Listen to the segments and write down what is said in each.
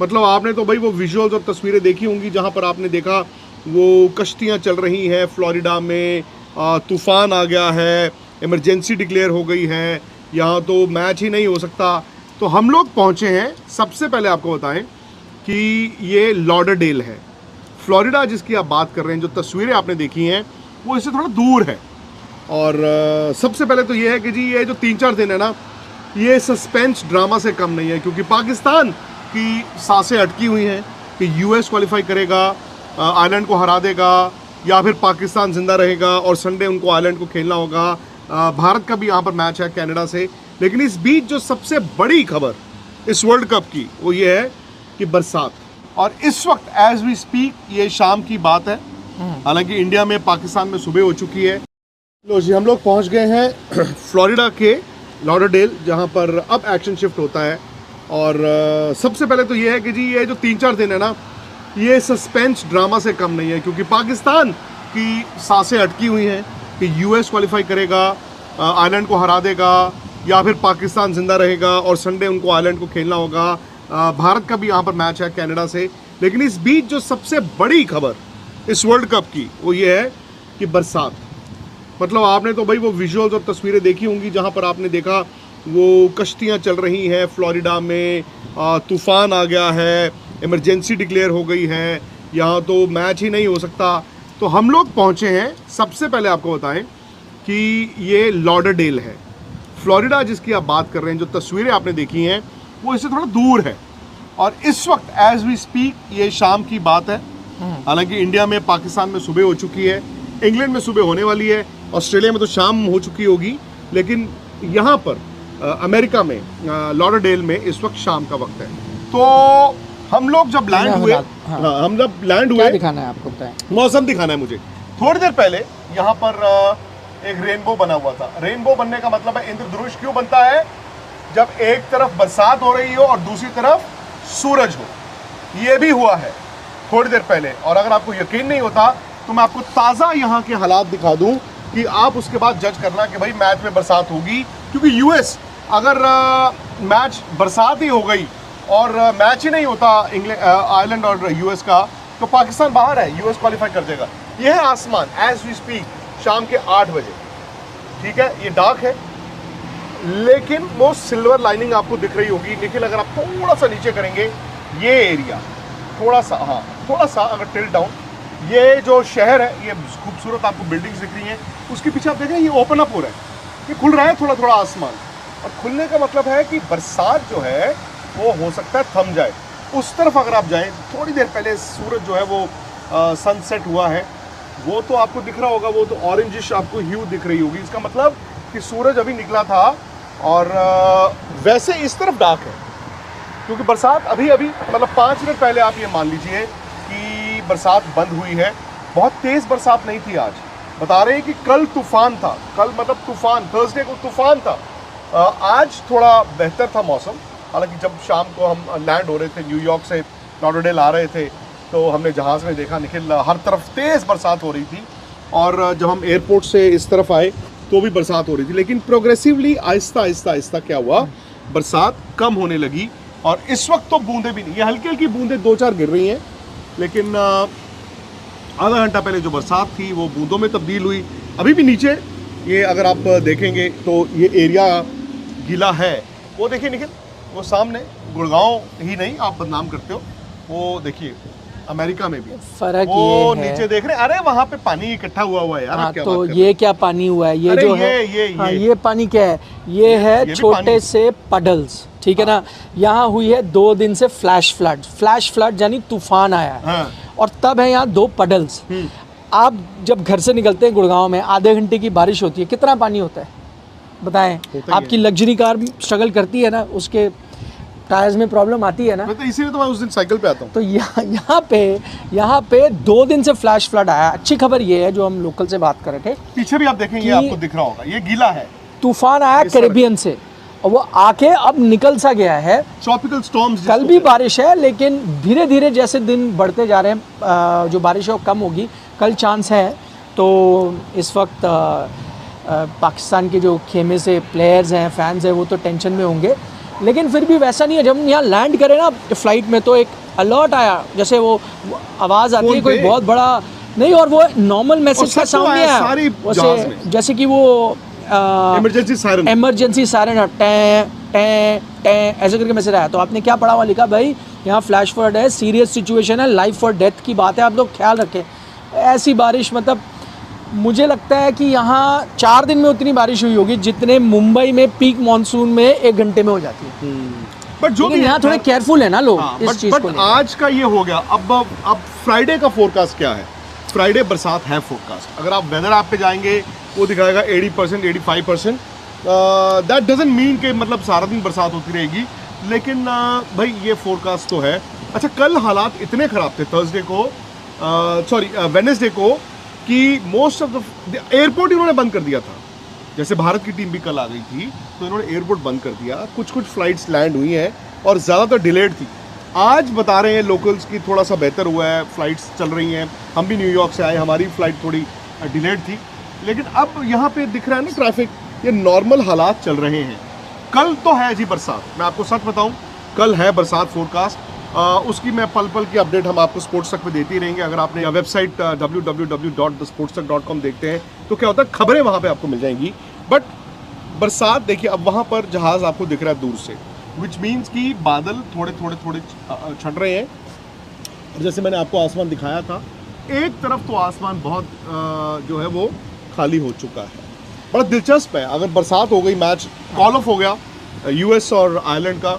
मतलब आपने तो भाई वो विजुअल्स और तस्वीरें देखी होंगी जहां पर आपने देखा वो कश्तियां चल रही हैं फ्लोरिडा में, तूफ़ान आ गया है, इमरजेंसी डिक्लेयर हो गई है, यहाँ तो मैच ही नहीं हो सकता। तो हम लोग पहुँचे हैं, सबसे पहले आपको बताएं कि ये लॉडरडेल है, फ्लोरिडा जिसकी आप बात कर रहे हैं। जो तस्वीरें आपने देखी हैं वो इससे थोड़ा दूर है। और सबसे पहले तो ये है कि जी ये जो 3-4 दिन है ना, ये सस्पेंस ड्रामा से कम नहीं है, क्योंकि पाकिस्तान की सांसें अटकी हुई हैं कि यूएस क्वालिफाई करेगा, आयरलैंड को हरा देगा, या फिर पाकिस्तान जिंदा रहेगा और संडे उनको आयरलैंड को खेलना होगा। भारत का भी यहाँ पर मैच है कनाडा से। लेकिन इस बीच जो सबसे बड़ी खबर इस वर्ल्ड कप की वो ये है कि बरसात, और इस वक्त एज वी स्पीक ये शाम की बात है, हालांकि इंडिया में पाकिस्तान में सुबह हो चुकी है। लो जी, हम लोग पहुंच गए हैं फ्लोरिडा के लॉडरडेल, जहां पर अब एक्शन शिफ्ट होता है। और सबसे पहले तो ये है कि जी ये जो 3-4 दिन है ना, ये सस्पेंस ड्रामा से कम नहीं है, क्योंकि पाकिस्तान की सांसें अटकी हुई हैं कि यूएस क्वालिफाई करेगा, आयरलैंड को हरा देगा, या फिर पाकिस्तान जिंदा रहेगा और संडे उनको आयरलैंड को खेलना होगा। भारत का भी यहाँ पर मैच है कनाडा से। लेकिन इस बीच जो सबसे बड़ी खबर इस वर्ल्ड कप की वो ये है कि बरसात। मतलब आपने तो भाई वो विजुअल्स और तस्वीरें देखी होंगी जहां पर आपने देखा वो कश्तियां चल रही हैं फ्लोरिडा में, तूफ़ान आ गया है, इमरजेंसी डिक्लेयर हो गई है, यहाँ तो मैच ही नहीं हो सकता। तो हम लोग पहुँचे हैं, सबसे पहले आपको बताएं कि ये लॉडरडेल है, फ्लोरिडा जिसकी आप बात कर रहे हैं। जो तस्वीरें आपने देखी हैं वो इससे थोड़ा दूर है। और इस वक्त एज वी स्पीक ये शाम की बात है, हालांकि इंडिया में पाकिस्तान में सुबह हो चुकी है, इंग्लैंड में सुबह होने वाली है, ऑस्ट्रेलिया में तो शाम हो चुकी होगी, लेकिन यहाँ पर अमेरिका में लॉडरडेल में इस वक्त शाम का वक्त है। तो हम लोग जब लैंड हुए, हम जब लैंड हुए, क्या दिखाना है आपको, बताएं। मौसम दिखाना है मुझे। थोड़ी देर पहले यहाँ पर एक रेनबो बना हुआ था। रेनबो बनने का मतलब है इंद्रधनुष क्यों बनता है? जब एक तरफ बरसात हो रही हो और दूसरी तरफ सूरज हो। ये भी हुआ है थोड़ी देर पहले। और अगर आपको यकीन नहीं होता तो मैं आपको ताज़ा यहाँ के हालात दिखा दूँ कि आप उसके बाद जज करना कि भाई मैच में बरसात होगी। क्योंकि यूएस अगर मैच बरसात ही हो गई और मैच ही नहीं होता आयरलैंड और यूएस का, तो पाकिस्तान बाहर है, यूएस क्वालिफाई कर देगा। ये है आसमान एज वी स्पीक शाम के 8 बजे। ठीक है, ये डार्क है लेकिन वो सिल्वर लाइनिंग आपको दिख रही होगी। निखिल, अगर आप थोड़ा सा नीचे करेंगे ये एरिया, थोड़ा सा, हाँ थोड़ा सा अगर टिल्ट डाउन, ये जो शहर है, ये खूबसूरत आपको बिल्डिंग्स दिख रही हैं, उसके पीछे आप देखें ये ओपन अप हो रहा है, ये खुल रहा है थोड़ा थोड़ा आसमान। और खुलने का मतलब है कि बरसात जो है वो हो सकता है थम जाए। उस तरफ अगर आप जाएं, थोड़ी देर पहले सूरज जो है वो सनसेट हुआ है, वो तो आपको दिख रहा होगा, वो तो ऑरेंजिश आपको ह्यू दिख रही होगी। इसका मतलब कि सूरज अभी निकला था। और वैसे इस तरफ डार्क है क्योंकि बरसात अभी अभी मतलब 5 मिनट पहले आप ये मान लीजिए कि बरसात बंद हुई है। बहुत तेज़ बरसात नहीं थी आज। बता रहे हैं कि कल तूफान था, कल मतलब तूफान, थर्सडे को तूफान था। आज थोड़ा बेहतर था मौसम। हालांकि जब शाम को हम लैंड हो रहे थे, न्यूयॉर्क से लॉडरडेल आ रहे थे, तो हमने जहाज़ में देखा निखिल हर तरफ तेज़ बरसात हो रही थी। और जब हम एयरपोर्ट से इस तरफ आए तो भी बरसात हो रही थी। लेकिन प्रोग्रेसिवली आहिस्ता आहिस्ता आहिस्ता क्या हुआ, बरसात कम होने लगी। और इस वक्त तो बूंदे भी नहीं, ये हल्की हल्की बूंदें 2-4 गिर रही हैं, लेकिन आधा घंटा पहले जो बरसात थी वो बूंदों में तब्दील हुई। अभी भी नीचे ये अगर आप देखेंगे तो ये एरिया गीला है। वो देखिए निखिल, वो सामने गुड़गांव ही नहीं आप बदनाम करते हो, वो देखिए अमेरिका में भी फर्क वो ये है। नीचे देख रहे हैं। अरे वहाँ पे पानी इकट्ठा हुआ है यार। हाँ, क्या तो बात कर ये क्या पानी हुआ है, ये अरे जो है ये हाँ, ये पानी क्या है, ये है भी छोटे पानी। से पडल्स। ठीक है ना, यहाँ हुई है 2 दिन से फ्लैश फ्लड यानी तूफान आया है। हाँ। और तब है यहाँ 2 पडल्स। आप जब घर से निकलते हैं गुड़गांव में, आधे घंटे की बारिश होती है, कितना पानी होता है बताएं? आपकी लग्जरी कार स्ट्रगल करती है ना, उसके टायर्स में प्रॉब्लम आती है ना। तो इसीलिए तो मैं उस दिन साइकिल पे आता हूँ। तो यहाँ पे 2 दिन से फ्लैश फ्लड आया। अच्छी खबर ये है जो हम लोकल से बात कर रहे थे, पीछे भी आप देखेंगे आपको दिख रहा होगा, ये गीला है। तूफान आया कैरेबियन से और वो आके अब निकल सा गया है। ट्रॉपिकल स्टॉर्म्स कल भी बारिश है, लेकिन धीरे धीरे जैसे दिन बढ़ते जा रहे हैं जो बारिश है वो कम होगी। कल चांस है। तो इस वक्त पाकिस्तान के जो खेमे से प्लेयर्स हैं, फैंस हैं, वो तो टेंशन में होंगे। लेकिन फिर भी वैसा नहीं है। जब हम यहाँ लैंड करें ना फ्लाइट में, तो एक अलर्ट आया, जैसे वो आवाज़ आती है कोई बहुत बड़ा नहीं, और वो नॉर्मल मैसेज का साउंड नहीं आया, वैसे जैसे कि वो emergency siren time time time ऐसे करके मैसेज आया। तो आपने क्या पढ़ा हुआ लिखा, भाई यहाँ फ्लैश फ्लड है, सीरियस सिचुएशन है, लाइफ और डेथ की बात है, आप लोग ख्याल रखें। ऐसी बारिश, मतलब मुझे लगता है कि यहाँ 4 दिन में उतनी बारिश हुई होगी जितने मुंबई में पीक मॉनसून में 1 घंटे में हो जाती है। बट जो भी यहाँ थोड़े केयरफुल है ना लोग इस चीज़ को। आज का ये हो गया। अब फ्राइडे का फोरकास्ट क्या है? फ्राइडे बरसात है फोरकास्ट। अगर आप वेदर ऐप पे जाएंगे वो दिखाएगा 80%, 85%। दैट डजंट मीन कि मतलब सारा दिन बरसात होती रहेगी, लेकिन भाई ये फोरकास्ट तो है। अच्छा, कल हालात इतने ख़राब थे थर्सडे को, वेडनेसडे को, कि मोस्ट ऑफ द एयरपोर्ट इन्होंने बंद कर दिया था। जैसे भारत की टीम भी कल आ गई थी तो इन्होंने एयरपोर्ट बंद कर दिया। कुछ फ्लाइट्स लैंड हुई हैं और ज़्यादातर डिलेड थी। आज बता रहे हैं लोकल्स की थोड़ा सा बेहतर हुआ है, फ्लाइट्स चल रही हैं। हम भी न्यूयॉर्क से आए, हमारी फ्लाइट थोड़ी डिलेड थी, लेकिन अब यहाँ पे दिख रहा है ना ट्रैफिक, ये नॉर्मल हालात चल रहे हैं। कल तो है जी बरसात, मैं आपको सच बताऊँ, कल है बरसात फोरकास्ट। उसकी मैं पल पल की अपडेट हम आपको स्पोर्ट्स तक में देते ही रहेंगे। अगर आपने वेबसाइट www.thesportstech.com देखते हैं तो क्या होता है, खबरें वहाँ पे आपको मिल जाएंगी। बट बरसात देखिए, अब वहाँ पर जहाज़ आपको दिख रहा है दूर से, विच मीन्स कि बादल थोड़े छट रहे हैं। और जैसे मैंने आपको आसमान दिखाया था, एक तरफ तो आसमान बहुत जो है वो खाली हो चुका है। बड़ा दिलचस्प है। अगर बरसात हो गई, मैच कॉल ऑफ हो गया यूएस और आयरलैंड का,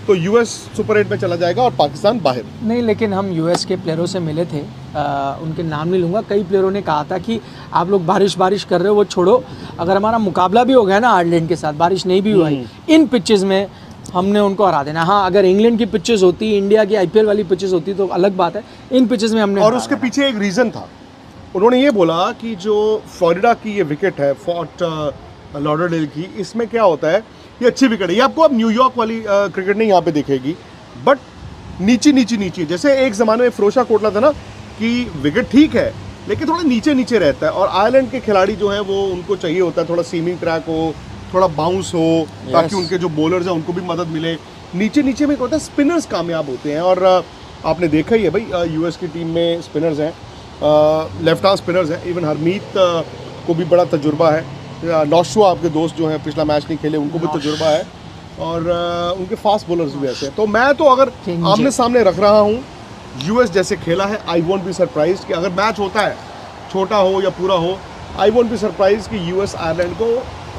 तो यूएस सुपर 8 में चला जाएगा और पाकिस्तान बाहर। नहीं, लेकिन हम यूएस के प्लेयरों से मिले थे, उनके नाम नहीं लूँगा। कई प्लेयरों ने कहा था कि आप लोग बारिश कर रहे हो, वो छोड़ो, अगर हमारा मुकाबला भी हो गया ना आयरलैंड के साथ, बारिश नहीं भी हुई, इन पिचेस में हमने उनको हरा देना। हाँ, अगर इंग्लैंड की पिचेस होती, इंडिया की आईपीएल वाली पिचेस होती तो अलग बात है, इन पिचेस में हमने। और उसके पीछे एक रीज़न था, उन्होंने ये बोला कि जो फ्लोरिडा की ये विकेट है फोर्ट लॉडरडेल की, इसमें क्या होता है, ये अच्छी विकेट है। ये आपको अब न्यूयॉर्क वाली क्रिकेट नहीं यहाँ पे दिखेगी, बट नीचे जैसे एक ज़माने में फिरोशा कोटला था ना, कि विकेट ठीक है लेकिन थोड़ा नीचे रहता है। और आयरलैंड के खिलाड़ी जो है वो, उनको चाहिए होता है थोड़ा सीमिंग ट्रैक हो, थोड़ा बाउंस हो, ताकि उनके जो बॉलर्स हैं उनको भी मदद मिले। नीचे में क्या होता है, स्पिनर्स कामयाब होते हैं। और आपने देखा ही है भाई, यूएस की टीम में स्पिनर्स हैं, लेफ्ट आर्म स्पिनर्स हैं। इवन हरमीत को भी बड़ा तजुर्बा है। नौशुआ आपके दोस्त जो हैं, पिछला मैच नहीं खेले, उनको भी तजुर्बा है। और उनके फास्ट बॉलर्स भी ऐसे हैं। तो मैं तो अगर आमने सामने रख रहा हूँ, यूएस जैसे खेला है, आई वोंट बी सरप्राइज कि अगर मैच होता है, छोटा हो या पूरा हो, आई वोंट बी सरप्राइज कि यूएस आयरलैंड को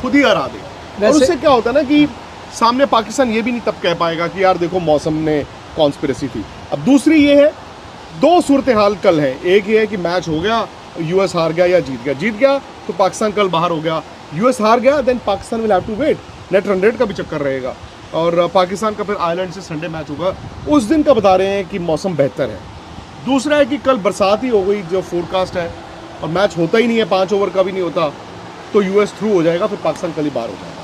खुद ही हरा दे। और उससे क्या होता है ना कि सामने पाकिस्तान ये भी नहीं तब कह पाएगा कि यार देखो मौसम ने कॉन्स्पिरेसी थी। अब दूसरी ये है, 2 सूरत हाल कल है। एक ये है कि मैच हो गया, यूएस हार गया या जीत गया तो पाकिस्तान कल बाहर हो गया। यूएस हार गया, then Pakistan will have to wait, net run rate का भी चक्कर रहेगा। और पाकिस्तान का फिर आयरलैंड से संडे मैच होगा, उस दिन का बता रहे हैं कि मौसम बेहतर है। दूसरा है कि कल बरसात ही हो गई जो फोरकास्ट है, और मैच होता ही नहीं है, 5 ओवर का भी नहीं होता, तो यूएस थ्रू हो जाएगा, फिर पाकिस्तान कल ही बाहर हो जाएगा।